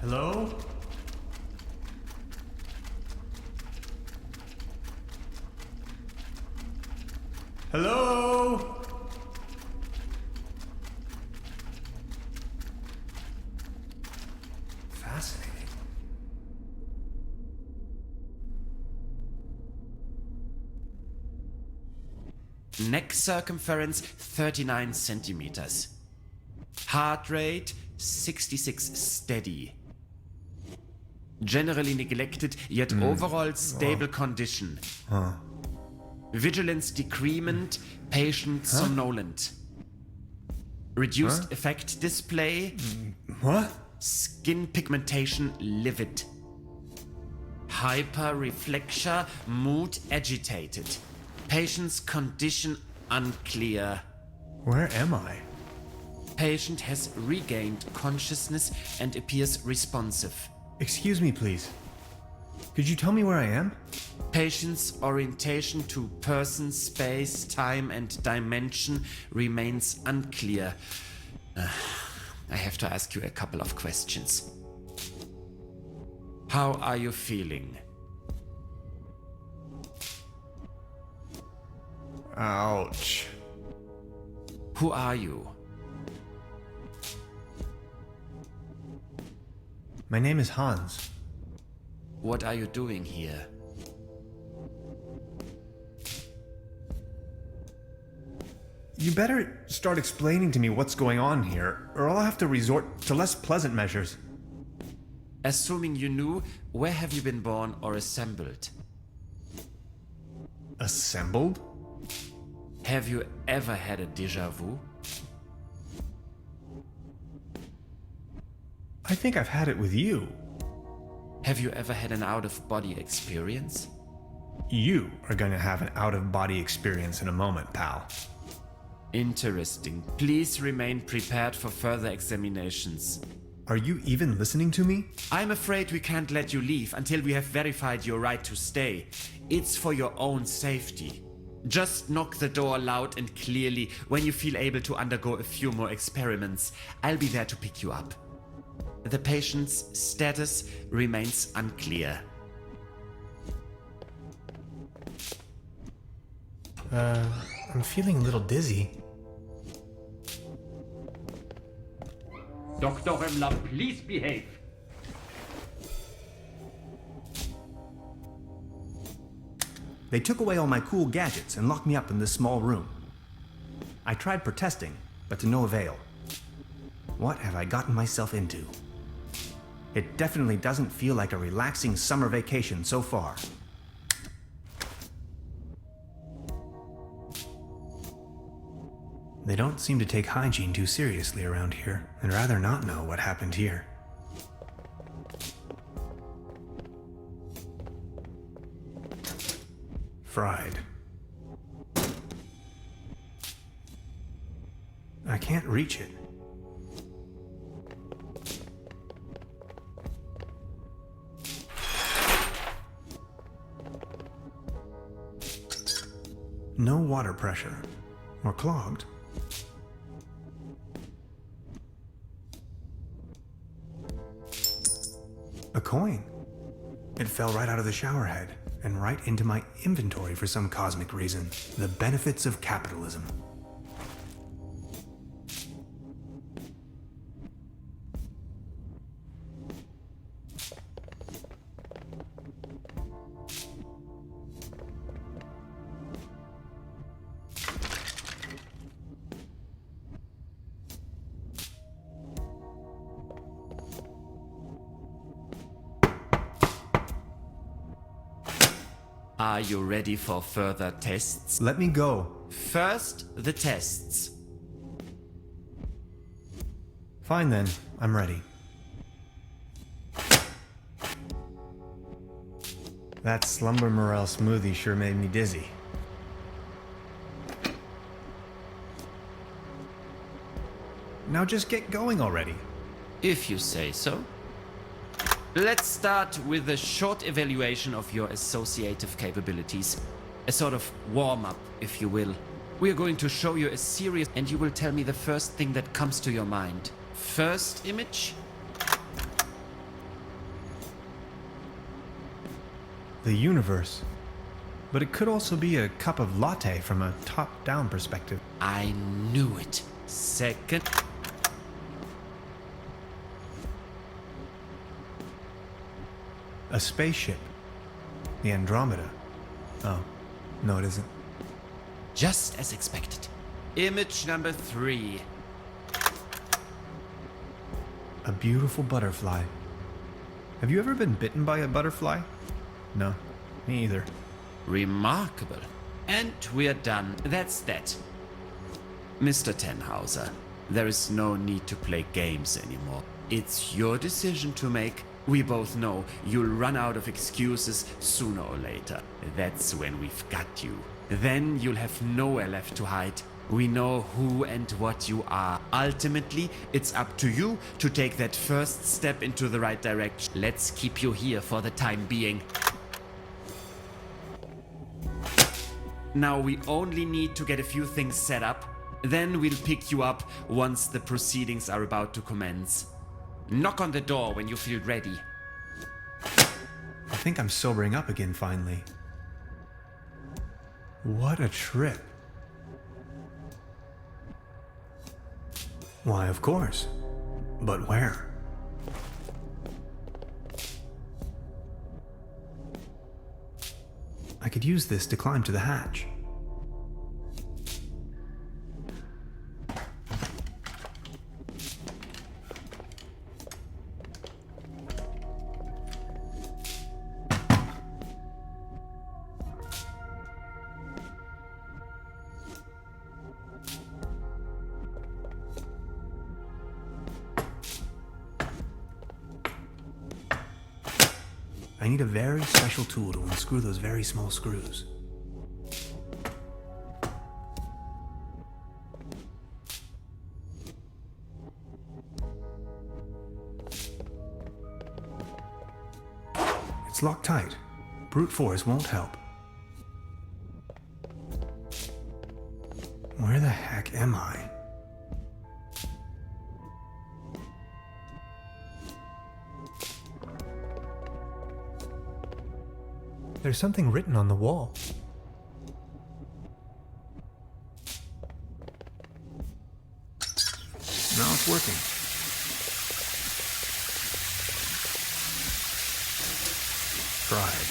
Hello? Hello? Fascinating. Neck circumference 39 centimeters. Heart rate 66 steady. Generally neglected, yet overall stable condition. Vigilance decrement, patient somnolent. Reduced effect display. What? Skin pigmentation livid. Hyperreflexia, mood agitated. Patient's condition unclear. Where am I? Patient has regained consciousness and appears responsive. Excuse me, please. Could you tell me where I am? Patient's orientation to person, space, time, and dimension remains unclear. I have to ask you a couple of questions. How are you feeling? Ouch. Who are you? My name is Hans. What are you doing here? You better start explaining to me what's going on here, or I'll have to resort to less pleasant measures. Assuming you knew, where have you been born or assembled? Assembled? Have you ever had a déjà vu? I think I've had it with you. Have you ever had an out-of-body experience? You are going to have an out-of-body experience in a moment, pal. Interesting. Please remain prepared for further examinations. Are you even listening to me? I'm afraid we can't let you leave until we have verified your right to stay. It's for your own safety. Just knock the door loud and clearly when you feel able to undergo a few more experiments. I'll be there to pick you up. The patient's status remains unclear. I'm feeling a little dizzy. Dr. Remler, please behave. They took away all my cool gadgets and locked me up in this small room. I tried protesting, but to no avail. What have I gotten myself into? It definitely doesn't feel like a relaxing summer vacation so far. They don't seem to take hygiene too seriously around here, and rather not know what happened here. Fried. I can't reach it. No water pressure. Or clogged. A coin. It fell right out of the shower head and right into my inventory for some cosmic reason. The benefits of capitalism. Are you ready for further tests? Let me go. First, the tests. Fine then, I'm ready. That Slumber Morel smoothie sure made me dizzy. Now just get going already. If you say so. Let's start with a short evaluation of your associative capabilities. A sort of warm-up, if you will. We are going to show you a series and you will tell me the first thing that comes to your mind. First image. the universe. But it could also be a cup of latte from a top-down perspective. I knew it. Second. A spaceship. The Andromeda. Oh, no it isn't. Just as expected. Image number 3. A beautiful butterfly. Have you ever been bitten by a butterfly? No, me either. Remarkable. And we're done. That's that. Mr. Tenhauser, there is no need to play games anymore. It's your decision to make. We both know you'll run out of excuses sooner or later. That's when we've got you. Then you'll have nowhere left to hide. We know who and what you are. Ultimately, it's up to you to take that first step into the right direction. Let's keep you here for the time being. Now we only need to get a few things set up. Then we'll pick you up once the proceedings are about to commence. Knock on the door when you feel ready. I think I'm sobering up again finally. What a trip. Why, of course. But where? I could use this to climb to the hatch. I need a very special tool to unscrew those very small screws. It's locked tight. Brute force won't help. Where the heck am I? There's something written on the wall. Now it's working. Fried.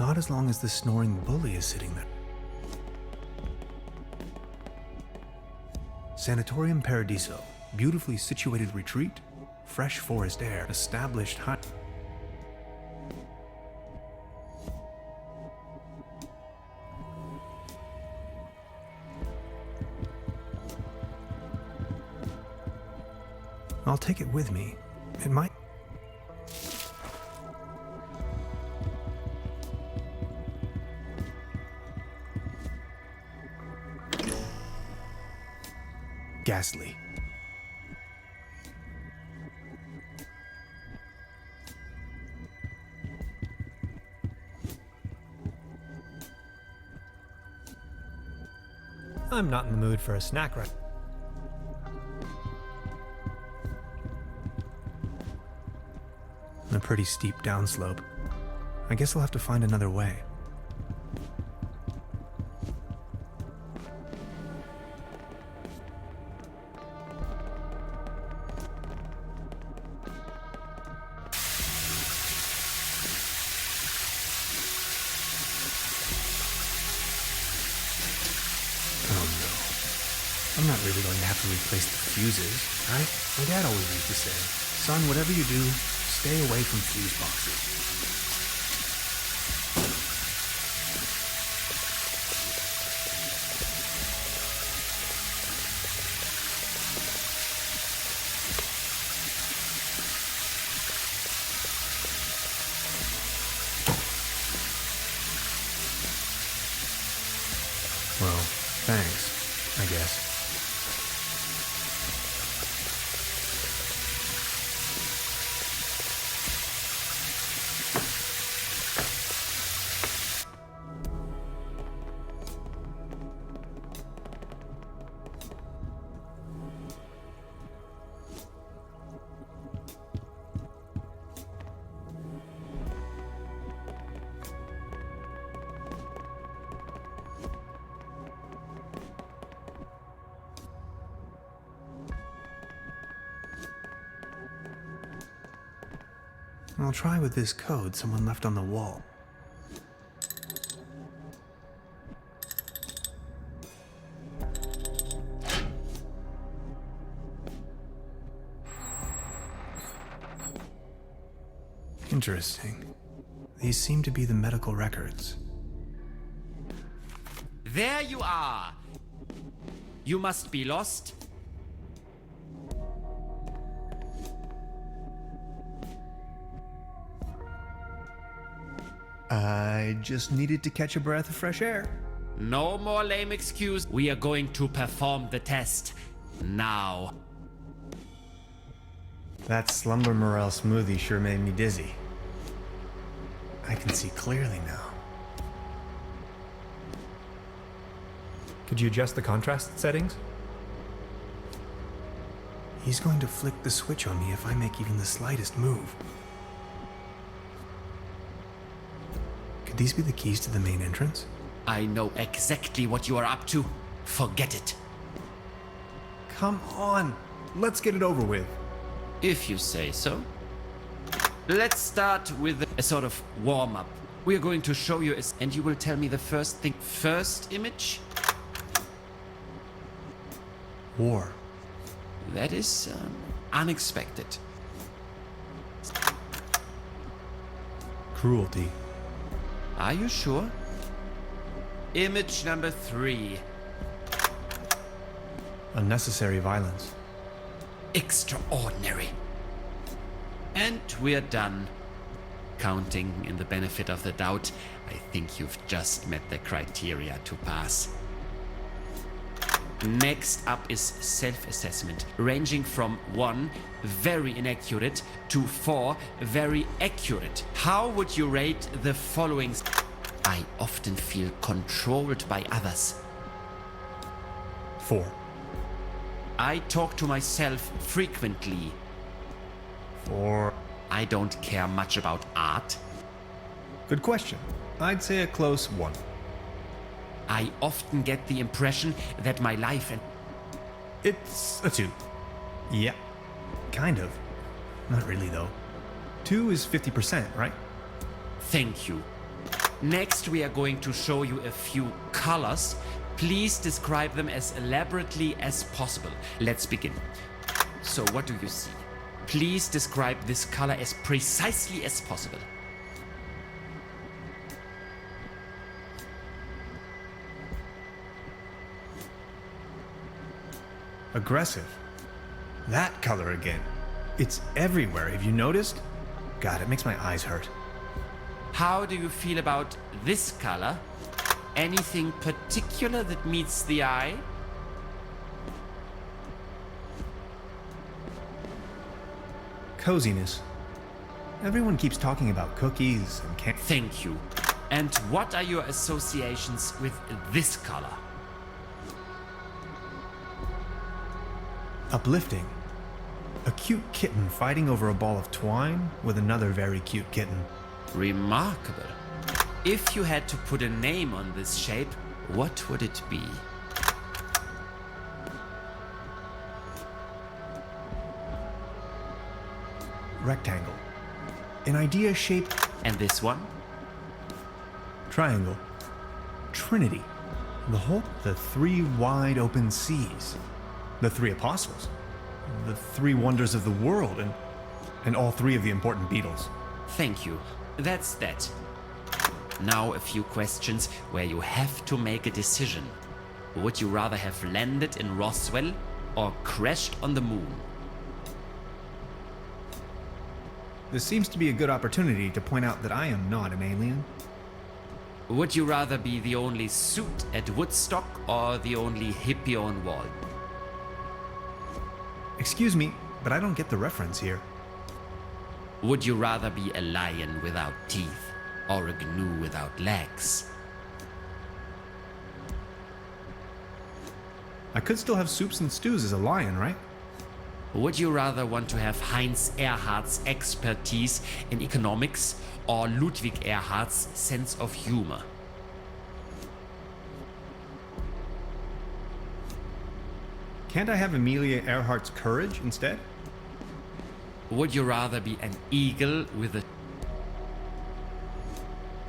Not as long as the snoring bully is sitting there. Sanatorium Paradiso. Beautifully situated retreat, fresh forest air, established hut. I'll take it with me. It might. Ghastly. I'm not in the mood for a snack right. A pretty steep downslope. I guess I'll have to find another way. I'm not really going to have to replace the fuses, right? My dad always used to say, son, whatever you do, stay away from fuse boxes. I'll try with this code someone left on the wall. Interesting. These seem to be the medical records. There you are! You must be lost. I just needed to catch a breath of fresh air. No more lame excuse. We are going to perform the test. Now. That Slumber Morel smoothie sure made me dizzy. I can see clearly now. Could you adjust the contrast settings? He's going to flick the switch on me if I make even the slightest move. Could these be the keys to the main entrance? I know exactly what you are up to. Forget it. Come on, let's get it over with. If you say so. Let's start with a sort of warm-up. We are going to show you, and you will tell me the first thing. First image? War. That is unexpected. Cruelty. Are you sure? Image number 3. Unnecessary violence. Extraordinary. And we're done. Counting in the benefit of the doubt, I think you've just met the criteria to pass. Next up is self-assessment, ranging from 1, very inaccurate, to 4, very accurate. How would you rate the following? I often feel controlled by others. 4. I talk to myself frequently. 4. I don't care much about art. Good question. I'd say a close 1. I often get the impression that my life and It's a 2. Yeah, kind of. Not really, though. 2 is 50%, right? Thank you. Next, we are going to show you a few colors. Please describe them as elaborately as possible. Let's begin. So, what do you see? Please describe this color as precisely as possible. Aggressive. That color again. It's everywhere, have you noticed? God, it makes my eyes hurt. How do you feel about this color? Anything particular that meets the eye? Coziness. Everyone keeps talking about cookies and Thank you. And what are your associations with this color? Uplifting. A cute kitten fighting over a ball of twine with another very cute kitten. Remarkable. If you had to put a name on this shape, what would it be? Rectangle. An idea shaped And this one? triangle. Trinity. The 3 wide open seas. The 3 apostles. The 3 wonders of the world, and all 3 of the important beetles. Thank you. That's that. Now a few questions where you have to make a decision. Would you rather have landed in Roswell or crashed on the moon? This seems to be a good opportunity to point out that I am not an alien. Would you rather be the only suit at Woodstock or the only hippie on wall? Excuse me, but I don't get the reference here. Would you rather be a lion without teeth or a gnu without legs? I could still have soups and stews as a lion, right? Would you rather want to have Heinz Erhardt's expertise in economics or Ludwig Erhardt's sense of humor? Can't I have Amelia Earhart's courage instead? Would you rather be an eagle with a...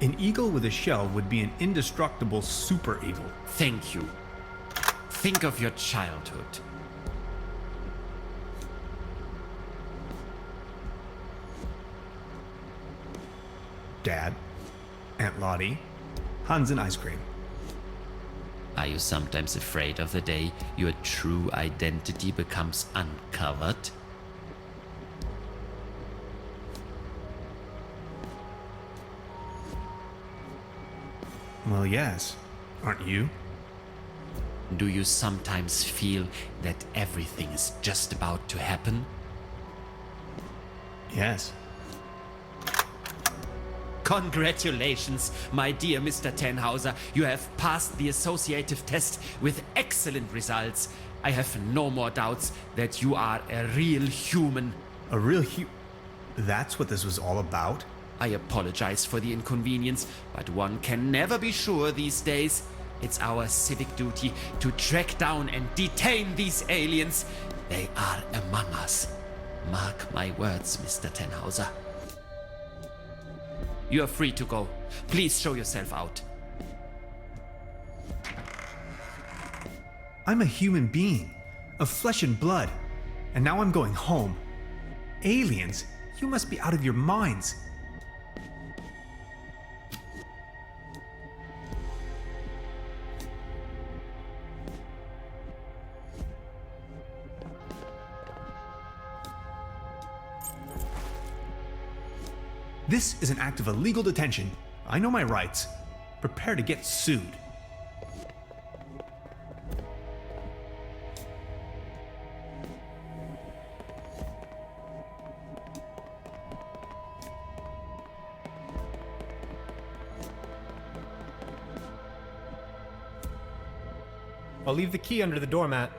An eagle with a shell would be an indestructible super eagle. Thank you. Think of your childhood. Dad, Aunt Lottie, Hans and ice cream. Are you sometimes afraid of the day your true identity becomes uncovered? Well, yes. Aren't you? Do you sometimes feel that everything is just about to happen? Yes. Congratulations, my dear Mr. Tannhauser. You have passed the associative test with excellent results. I have no more doubts that you are a real human. A real That's what this was all about? I apologize for the inconvenience, but one can never be sure these days. It's our civic duty to track down and detain these aliens. They are among us. Mark my words, Mr. Tannhauser. You are free to go. Please show yourself out. I'm a human being, of flesh and blood, and now I'm going home. Aliens? You must be out of your minds. This is an act of illegal detention. I know my rights. Prepare to get sued. I'll leave the key under the doormat.